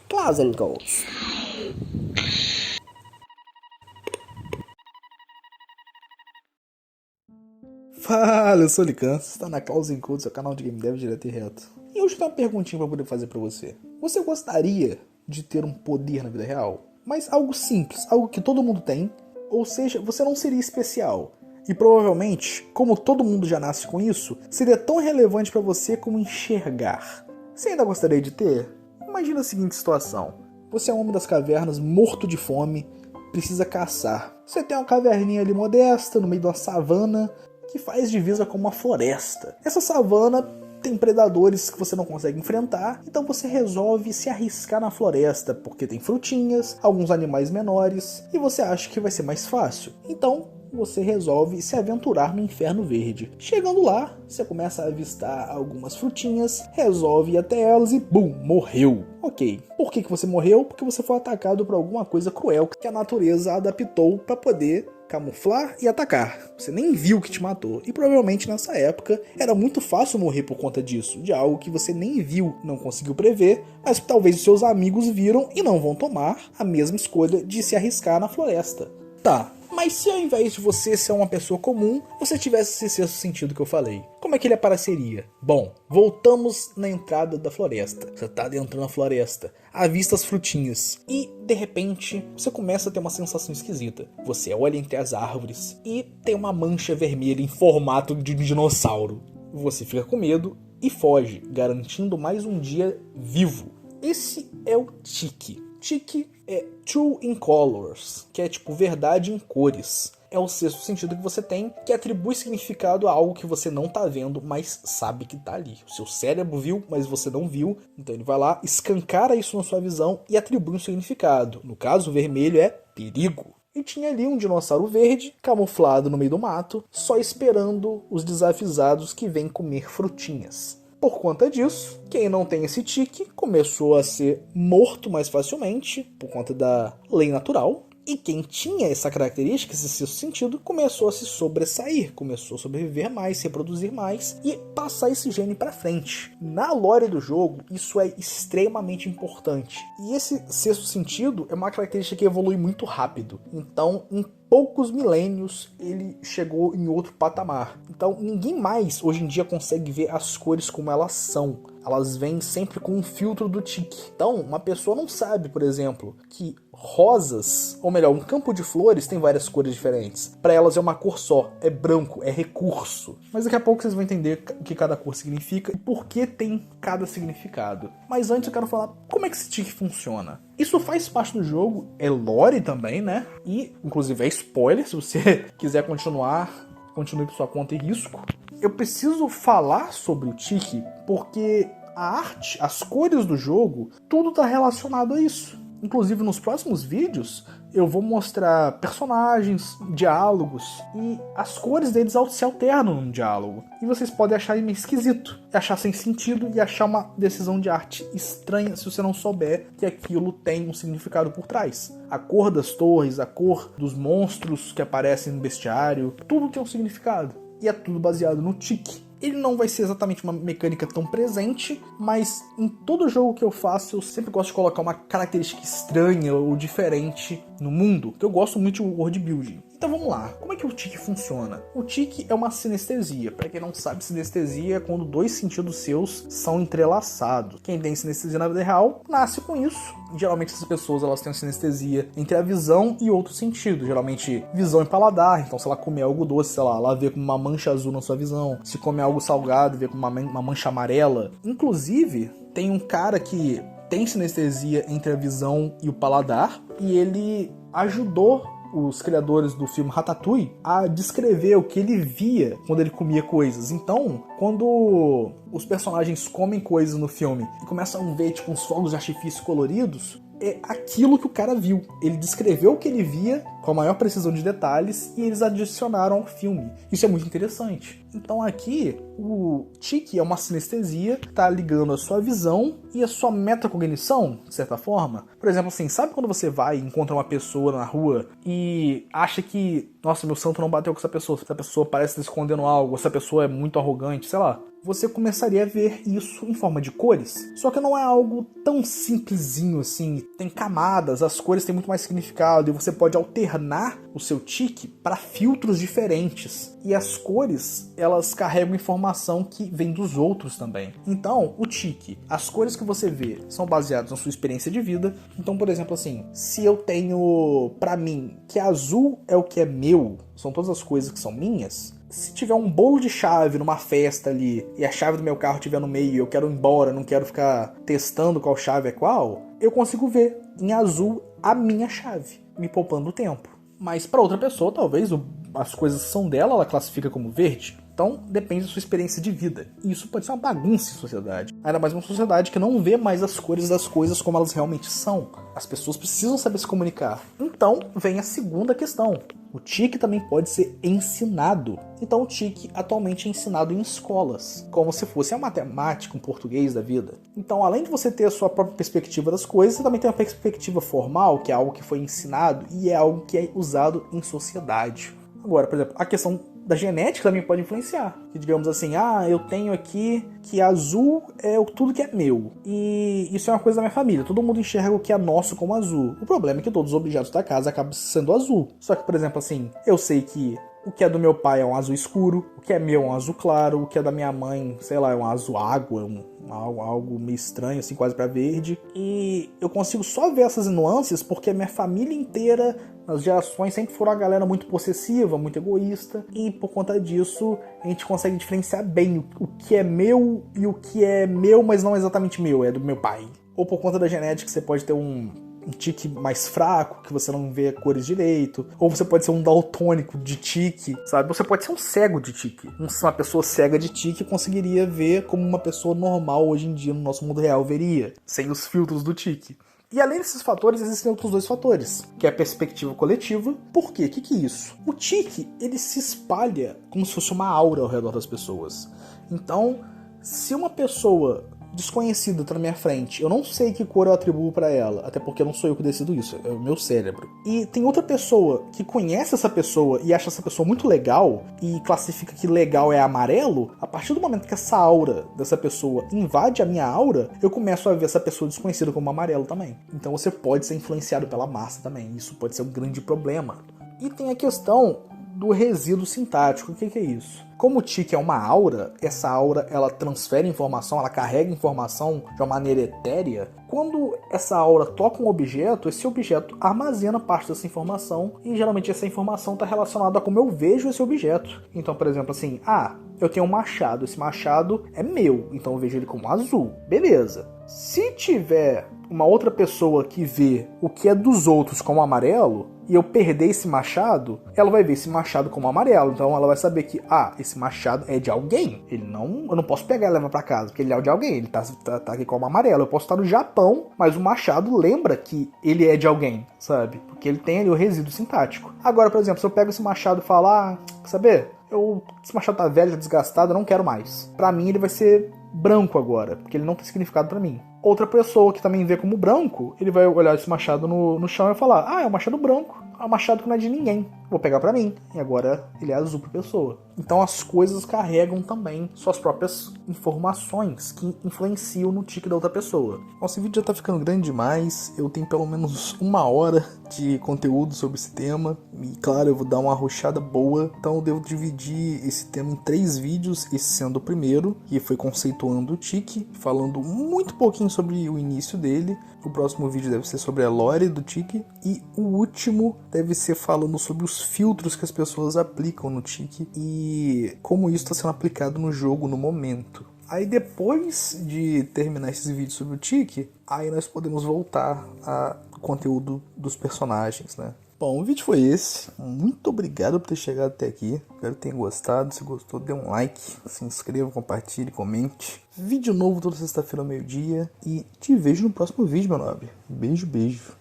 Clausen Codes. Fala, eu sou o Lican, você está na Clausen Codes, seu canal de game dev direto e reto. E hoje eu tenho uma perguntinha para poder fazer para você. Você gostaria de ter um poder na vida real? Mas algo simples, algo que todo mundo tem, ou seja, você não seria especial. E provavelmente, como todo mundo já nasce com isso, seria tão relevante para você como enxergar. Você ainda gostaria de ter? Imagina a seguinte situação. Você é um homem das cavernas, morto de fome, precisa caçar. Você tem uma caverninha ali modesta, no meio de uma savana, que faz divisa com uma floresta. Essa savana tem predadores que você não consegue enfrentar, então você resolve se arriscar na floresta, porque tem frutinhas, alguns animais menores, e você acha que vai ser mais fácil. Então você resolve se aventurar no Inferno Verde. Chegando lá, você começa a avistar algumas frutinhas, resolve ir até elas e bum, morreu. Ok, por que você morreu? Porque você foi atacado por alguma coisa cruel que a natureza adaptou para poder camuflar e atacar. Você nem viu que te matou. E provavelmente nessa época era muito fácil morrer por conta disso, de algo que você nem viu, não conseguiu prever, mas talvez os seus amigos viram e não vão tomar a mesma escolha de se arriscar na floresta. Tá, mas se ao invés de você ser uma pessoa comum, você tivesse esse sexto sentido que eu falei, como é que ele apareceria? Bom, voltamos na entrada da floresta. Você tá dentro da floresta, avista as frutinhas e, de repente, você começa a ter uma sensação esquisita. Você olha entre as árvores e tem uma mancha vermelha em formato de um dinossauro. Você fica com medo e foge, garantindo mais um dia vivo. Esse é o Tiki. Tiki é True in Colors, que é tipo verdade em cores. É o sexto sentido que você tem, que atribui significado a algo que você não tá vendo, mas sabe que tá ali. O seu cérebro viu, mas você não viu, então ele vai lá, escancara isso na sua visão e atribui um significado. No caso, o vermelho é perigo. E tinha ali um dinossauro verde, camuflado no meio do mato, só esperando os desavisados que vêm comer frutinhas. Por conta disso, quem não tem esse tique começou a ser morto mais facilmente, por conta da lei natural. E quem tinha essa característica, esse sexto sentido, começou a se sobressair, começou a sobreviver mais, se reproduzir mais e passar esse gene para frente. Na lore do jogo, isso é extremamente importante. E esse sexto sentido é uma característica que evolui muito rápido. Então, em poucos milênios, ele chegou em outro patamar. Então, ninguém mais hoje em dia consegue ver as cores como elas são. Elas vêm sempre com um filtro do tique. Então, uma pessoa não sabe, por exemplo, que rosas, ou melhor, um campo de flores tem várias cores diferentes. Para elas é uma cor só, é branco, é recurso. Mas daqui a pouco vocês vão entender o que cada cor significa e por que tem cada significado. Mas antes eu quero falar como é que esse tique funciona. Isso faz parte do jogo, é lore também, né? E, inclusive, é spoiler, se você quiser continuar, continue por sua conta e risco. Eu preciso falar sobre o tique porque a arte, as cores do jogo, tudo está relacionado a isso. Inclusive, nos próximos vídeos, eu vou mostrar personagens, diálogos, e as cores deles se alternam no diálogo. E vocês podem achar meio esquisito, achar sem sentido e achar uma decisão de arte estranha se você não souber que aquilo tem um significado por trás. A cor das torres, a cor dos monstros que aparecem no bestiário, tudo tem um significado. E é tudo baseado no tique. Ele não vai ser exatamente uma mecânica tão presente, mas em todo jogo que eu faço, eu sempre gosto de colocar uma característica estranha ou diferente no mundo, que eu gosto muito de world building. Então vamos lá, como é que o tique funciona? O tique é uma sinestesia. Para quem não sabe, sinestesia é quando dois sentidos seus são entrelaçados. Quem tem sinestesia na vida real, nasce com isso. Geralmente essas pessoas elas têm sinestesia entre a visão e outro sentido. Geralmente visão e paladar. Então se ela comer algo doce, sei lá, ela vê com uma mancha azul na sua visão. Se comer algo salgado, vê com uma mancha amarela. Inclusive, tem um cara que tem sinestesia entre a visão e o paladar. E ele ajudou os criadores do filme Ratatouille a descrever o que ele via quando ele comia coisas. Então, quando os personagens comem coisas no filme e começam a ver tipo uns fogos de artifício coloridos, é aquilo que o cara viu. Ele descreveu o que ele via com a maior precisão de detalhes, e eles adicionaram ao filme. Isso é muito interessante. Então aqui, o tique é uma sinestesia que está ligando a sua visão e a sua metacognição, de certa forma. Por exemplo, assim, sabe quando você vai e encontra uma pessoa na rua e acha que, nossa, meu santo não bateu com essa pessoa parece estar escondendo algo, essa pessoa é muito arrogante, sei lá. Você começaria a ver isso em forma de cores. Só que não é algo tão simplesinho assim. Tem camadas, as cores têm muito mais significado e você pode alternar o seu tique para filtros diferentes. E as cores, elas carregam informação que vem dos outros também. Então, o tique, as cores que você vê são baseadas na sua experiência de vida. Então, por exemplo, assim, se eu tenho pra mim que azul é o que é meu, são todas as coisas que são minhas. Se tiver um bolo de chave numa festa ali e a chave do meu carro estiver no meio e eu quero ir embora, não quero ficar testando qual chave é qual, eu consigo ver em azul a minha chave, me poupando tempo. Mas para outra pessoa, talvez as coisas que são dela, ela classifica como verde. Então, depende da sua experiência de vida. E isso pode ser uma bagunça em sociedade. Ainda mais uma sociedade que não vê mais as cores das coisas como elas realmente são. As pessoas precisam saber se comunicar. Então, vem a segunda questão. O tique também pode ser ensinado. Então, o tique atualmente é ensinado em escolas, como se fosse a matemática, um português da vida. Então, além de você ter a sua própria perspectiva das coisas, você também tem uma perspectiva formal, que é algo que foi ensinado e é algo que é usado em sociedade. Agora, por exemplo, a questão da genética também pode influenciar. Que, digamos assim, eu tenho aqui que azul é tudo que é meu. E isso é uma coisa da minha família. Todo mundo enxerga o que é nosso como azul. O problema é que todos os objetos da casa acabam sendo azul. Só que, por exemplo, assim, eu sei que o que é do meu pai é um azul escuro, o que é meu é um azul claro, o que é da minha mãe, sei lá, é um azul água, algo meio estranho, assim, quase pra verde. E eu consigo só ver essas nuances porque a minha família inteira, nas gerações, sempre foram uma galera muito possessiva, muito egoísta. E por conta disso, a gente consegue diferenciar bem o que é meu e o que é meu, mas não exatamente meu, é do meu pai. Ou por conta da genética, você pode ter um tique mais fraco, que você não vê cores direito, ou você pode ser um daltônico de tique, sabe? Você pode ser um cego de tique. Uma pessoa cega de tique conseguiria ver como uma pessoa normal hoje em dia no nosso mundo real veria, sem os filtros do tique. E além desses fatores, existem outros dois fatores, que é a perspectiva coletiva. Por quê? O que é isso? O tique, ele se espalha como se fosse uma aura ao redor das pessoas. Então, se uma pessoa desconhecida tá na minha frente, eu não sei que cor eu atribuo pra ela, até porque não sou eu que decido isso, é o meu cérebro. E tem outra pessoa que conhece essa pessoa e acha essa pessoa muito legal e classifica que legal é amarelo. A partir do momento que essa aura dessa pessoa invade a minha aura, eu começo a ver essa pessoa desconhecida como amarelo também. Então você pode ser influenciado pela massa também, isso pode ser um grande problema. E tem a questão do resíduo sintático. O que é isso? Como o tique é uma aura, essa aura ela transfere informação, ela carrega informação de uma maneira etérea. Quando essa aura toca um objeto, esse objeto armazena parte dessa informação e geralmente essa informação está relacionada a como eu vejo esse objeto. Então, por exemplo, assim, eu tenho um machado, esse machado é meu, então eu vejo ele como azul. Beleza. Se tiver uma outra pessoa que vê o que é dos outros como amarelo, e eu perder esse machado, ela vai ver esse machado como amarelo. Então ela vai saber que, esse machado é de alguém. Eu não posso pegar e levar pra casa, porque ele é de alguém. Ele tá aqui como amarelo. Eu posso estar no Japão, mas o machado lembra que ele é de alguém, sabe? Porque ele tem ali o resíduo sintático. Agora, por exemplo, se eu pego esse machado e falo, quer saber? Esse machado tá velho, tá desgastado, eu não quero mais. Pra mim ele vai ser branco agora, porque ele não tem significado pra mim. Outra pessoa que também vê como branco, ele vai olhar esse machado no chão e falar, é um machado branco, é um machado que não é de ninguém, vou pegar pra mim. E agora ele é azul pra pessoa. Então as coisas carregam também suas próprias informações que influenciam no tique da outra pessoa. Nossa, esse vídeo já tá ficando grande demais, eu tenho pelo menos 1 hora de conteúdo sobre esse tema, e claro, eu vou dar uma arrochada boa, então eu devo dividir esse tema em 3 vídeos, esse sendo o primeiro, que foi conceituando o tique, falando muito pouquinho sobre o início dele. O próximo vídeo deve ser sobre a lore do tique, e o último deve ser falando sobre os filtros que as pessoas aplicam no tique e como isso está sendo aplicado no jogo no momento. Aí depois de terminar esses vídeos sobre o tique, aí nós podemos voltar ao conteúdo dos personagens, né? Bom, o vídeo foi esse. Muito obrigado por ter chegado até aqui. Espero que tenha gostado. Se gostou, dê um like, se inscreva, compartilhe, comente. Vídeo novo toda sexta-feira ao meio-dia. E te vejo no próximo vídeo, meu nobre. Beijo, beijo.